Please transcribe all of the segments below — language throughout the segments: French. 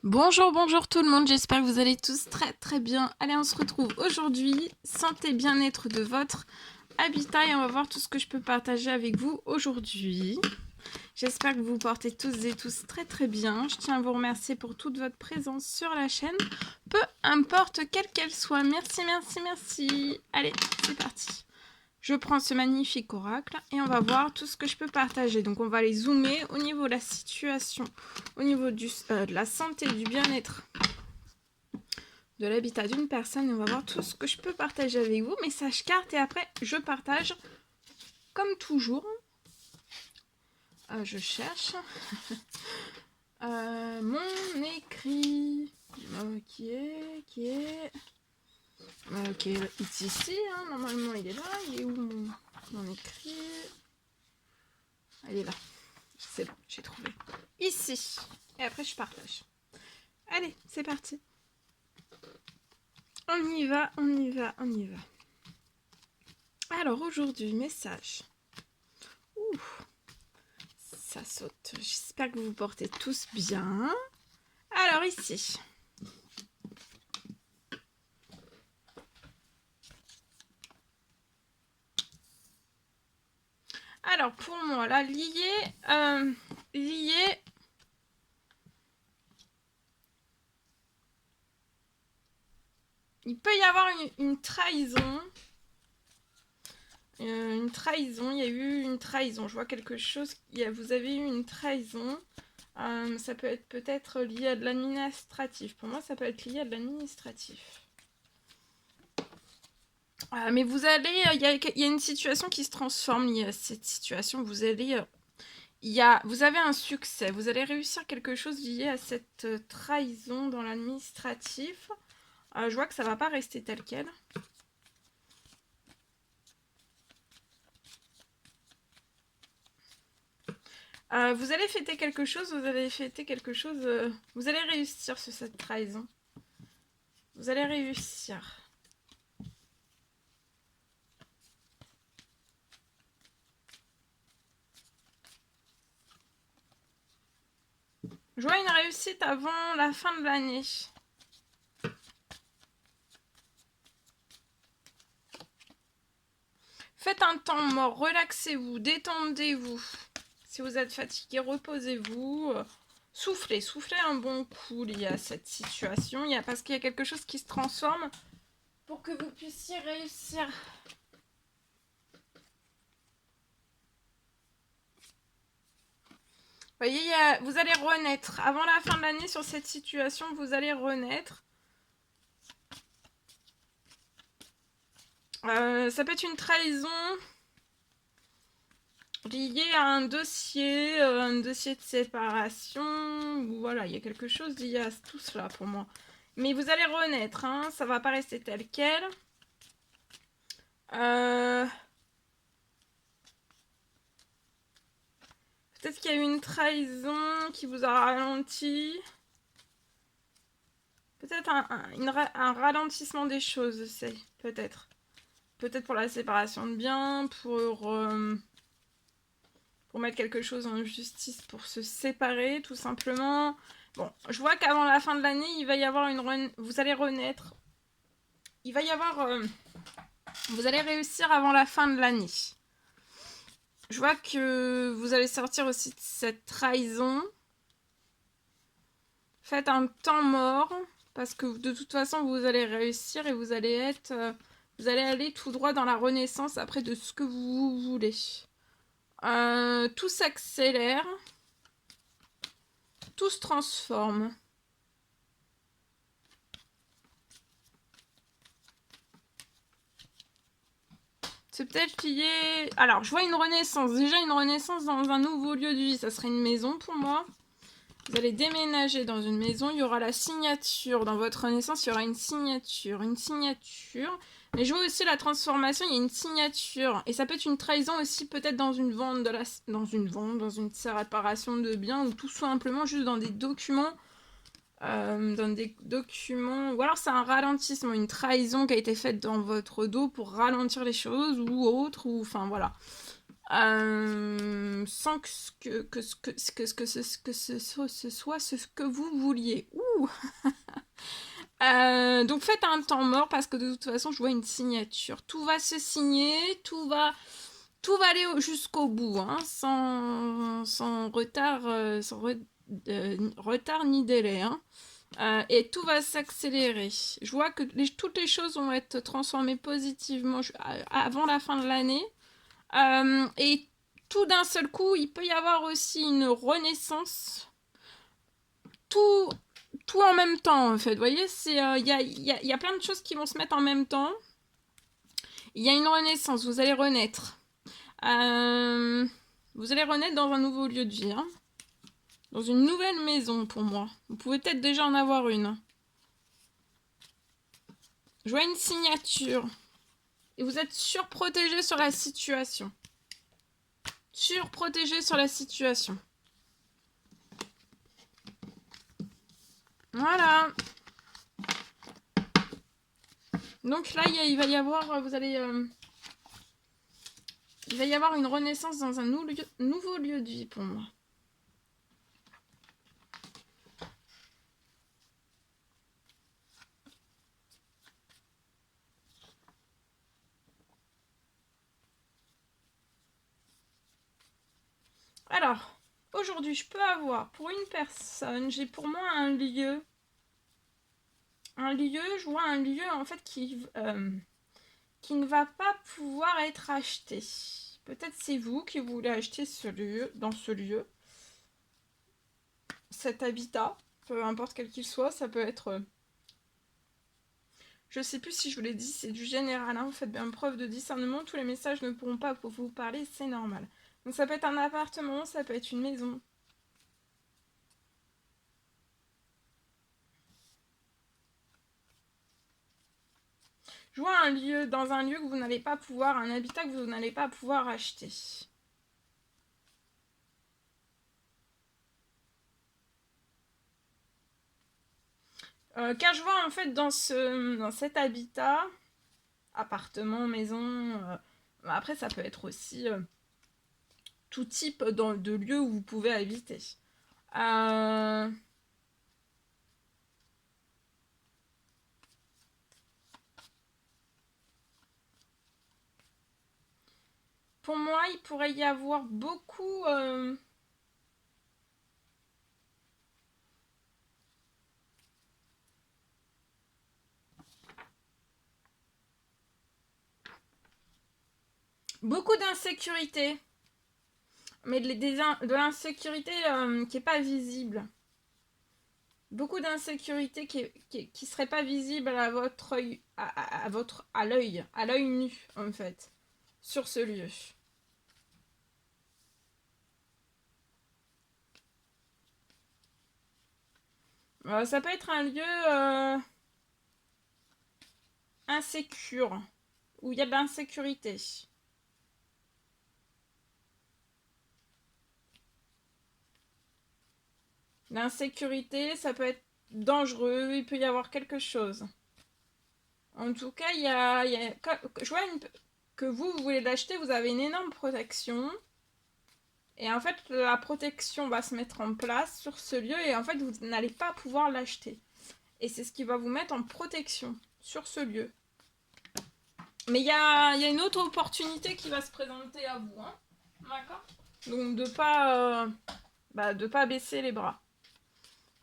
Bonjour, bonjour tout le monde, j'espère que vous allez tous très bien. Allez, on se retrouve aujourd'hui, santé bien-être de votre habitat et on va voir tout ce que je peux partager avec vous aujourd'hui. J'espère que vous portez tous et tous très bien. Je tiens à vous remercier pour toute votre présence sur la chaîne, peu importe quelle qu'elle soit. Merci, merci, merci. Allez, c'est parti. Je prends ce magnifique oracle et on va voir tout ce que je peux partager. Donc on va les zoomer au niveau de la situation, au niveau de la santé, du bien-être, de l'habitat d'une personne. Et on va voir tout ce que je peux partager avec vous. Message carte et après je partage comme toujours. Je cherche mon écrit qui est ok, il est ici, hein. Normalement il est là. Il est où mon écrit? Il est là. C'est bon, j'ai trouvé. Ici. Et après, je partage. Allez, c'est parti. On y va, on y va, on y va. Alors, aujourd'hui, message. Ouh, ça saute. J'espère que vous vous portez tous bien. Alors, ici. Alors, pour moi, là, lié... Il peut y avoir une trahison. Une trahison, il y a eu une trahison. Je vois quelque chose. Vous avez eu une trahison. Ça peut être peut-être lié à de l'administratif. Pour moi, ça peut être lié à de l'administratif. Mais vous allez... Il y a une situation qui se transforme liée à cette situation. Vous allez... vous avez un succès. Vous allez réussir quelque chose lié à cette trahison dans l'administratif. Je vois que ça ne va pas rester tel quel. Vous allez fêter quelque chose, vous allez réussir sur cette trahison. Vous allez réussir. Je vois une réussite avant la fin de l'année. Faites un temps mort, relaxez-vous, détendez-vous. Si vous êtes fatigué, reposez-vous. Soufflez un bon coup lié à cette situation. Parce qu'il y a quelque chose qui se transforme pour que vous puissiez réussir. Vous voyez, vous allez renaître. Avant la fin de l'année, sur cette situation, vous allez renaître. Ça peut être une trahison liée à un dossier de séparation. Voilà, il y a quelque chose lié à tout cela pour moi. Mais vous allez renaître, hein, ça va pas rester tel quel. Peut-être qu'il y a eu une trahison qui vous a ralenti. Peut-être un ralentissement des choses, c'est peut-être. Peut-être pour la séparation de biens, pour mettre quelque chose en justice, pour se séparer, tout simplement. Bon, je vois qu'avant la fin de l'année, il va y avoir vous allez renaître. Il va y avoir... vous allez réussir avant la fin de l'année. Je vois que vous allez sortir aussi de cette trahison. Faites un temps mort, parce que de toute façon, vous allez réussir et vous allez aller tout droit dans la renaissance après de ce que vous voulez. Tout s'accélère. Tout se transforme. C'est peut-être lié... Alors, je vois une renaissance. Déjà, une renaissance dans un nouveau lieu de vie. Ça serait une maison pour moi. Vous allez déménager dans une maison. Il y aura la signature. Dans votre renaissance, il y aura une signature. Une signature. Mais je vois aussi la transformation. Il y a une signature. Et ça peut être une trahison aussi, peut-être dans une vente, dans une séparation de biens, ou tout simplement juste dans des documents. Ou alors c'est un ralentissement, une trahison qui a été faite dans votre dos pour ralentir les choses ou autre, ou enfin voilà. sans que ce soit ce que vous vouliez. Ouh. Donc faites un temps mort parce que de toute façon je vois une signature. Tout va se signer, tout va aller jusqu'au bout, hein, sans retard, retard ni délai. Hein. Et tout va s'accélérer. Je vois que toutes les choses vont être transformées positivement avant la fin de l'année. Et tout d'un seul coup, il peut y avoir aussi une renaissance. Tout en même temps, en fait. Vous voyez, il y a plein de choses qui vont se mettre en même temps. Il y a une renaissance, vous allez renaître. Vous allez renaître dans un nouveau lieu de vie. Hein. Dans une nouvelle maison, pour moi. Vous pouvez peut-être déjà en avoir une. Je vois une signature. Et vous êtes surprotégé sur la situation. Surprotégé sur la situation. Voilà. Donc là, il va y avoir... il va y avoir une renaissance dans un nouveau lieu de vie pour moi. Alors, aujourd'hui, je peux avoir pour une personne, j'ai pour moi un lieu. Je vois un lieu en fait qui ne va pas pouvoir être acheté. Peut-être c'est vous qui voulez acheter dans ce lieu. Cet habitat, peu importe quel qu'il soit, ça peut être... je sais plus si je vous l'ai dit, c'est du général, hein, vous faites bien preuve de discernement, tous les messages ne pourront pas vous parler, c'est normal. Donc ça peut être un appartement, ça peut être une maison. Je vois un lieu, dans un lieu que vous n'allez pas pouvoir, un habitat que vous n'allez pas pouvoir acheter. Car je vois en fait dans cet habitat, appartement, maison, après ça peut être aussi tout type de lieu où vous pouvez habiter. Pour moi, il pourrait y avoir beaucoup... beaucoup d'insécurité. Mais de l'insécurité qui n'est pas visible. Beaucoup d'insécurité qui serait pas visible à votre œil, à l'œil nu, en fait, sur ce lieu. Ça peut être un lieu insécure, où il y a de l'insécurité. L'insécurité, ça peut être dangereux, il peut y avoir quelque chose. En tout cas, je vois que vous voulez l'acheter, vous avez une énorme protection. Et en fait, la protection va se mettre en place sur ce lieu et en fait, vous n'allez pas pouvoir l'acheter. Et c'est ce qui va vous mettre en protection sur ce lieu. Mais il y a une autre opportunité qui va se présenter à vous. Hein. D'accord ? Donc, de pas baisser les bras.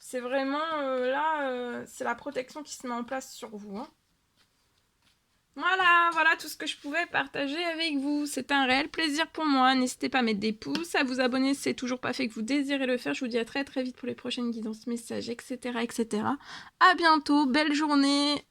C'est vraiment, là, c'est la protection qui se met en place sur vous. Hein. Voilà tout ce que je pouvais partager avec vous. C'est un réel plaisir pour moi. N'hésitez pas à mettre des pouces, à vous abonner si c'est toujours pas fait que vous désirez le faire. Je vous dis à très très vite pour les prochaines guidances, messages, etc. etc. À bientôt, belle journée.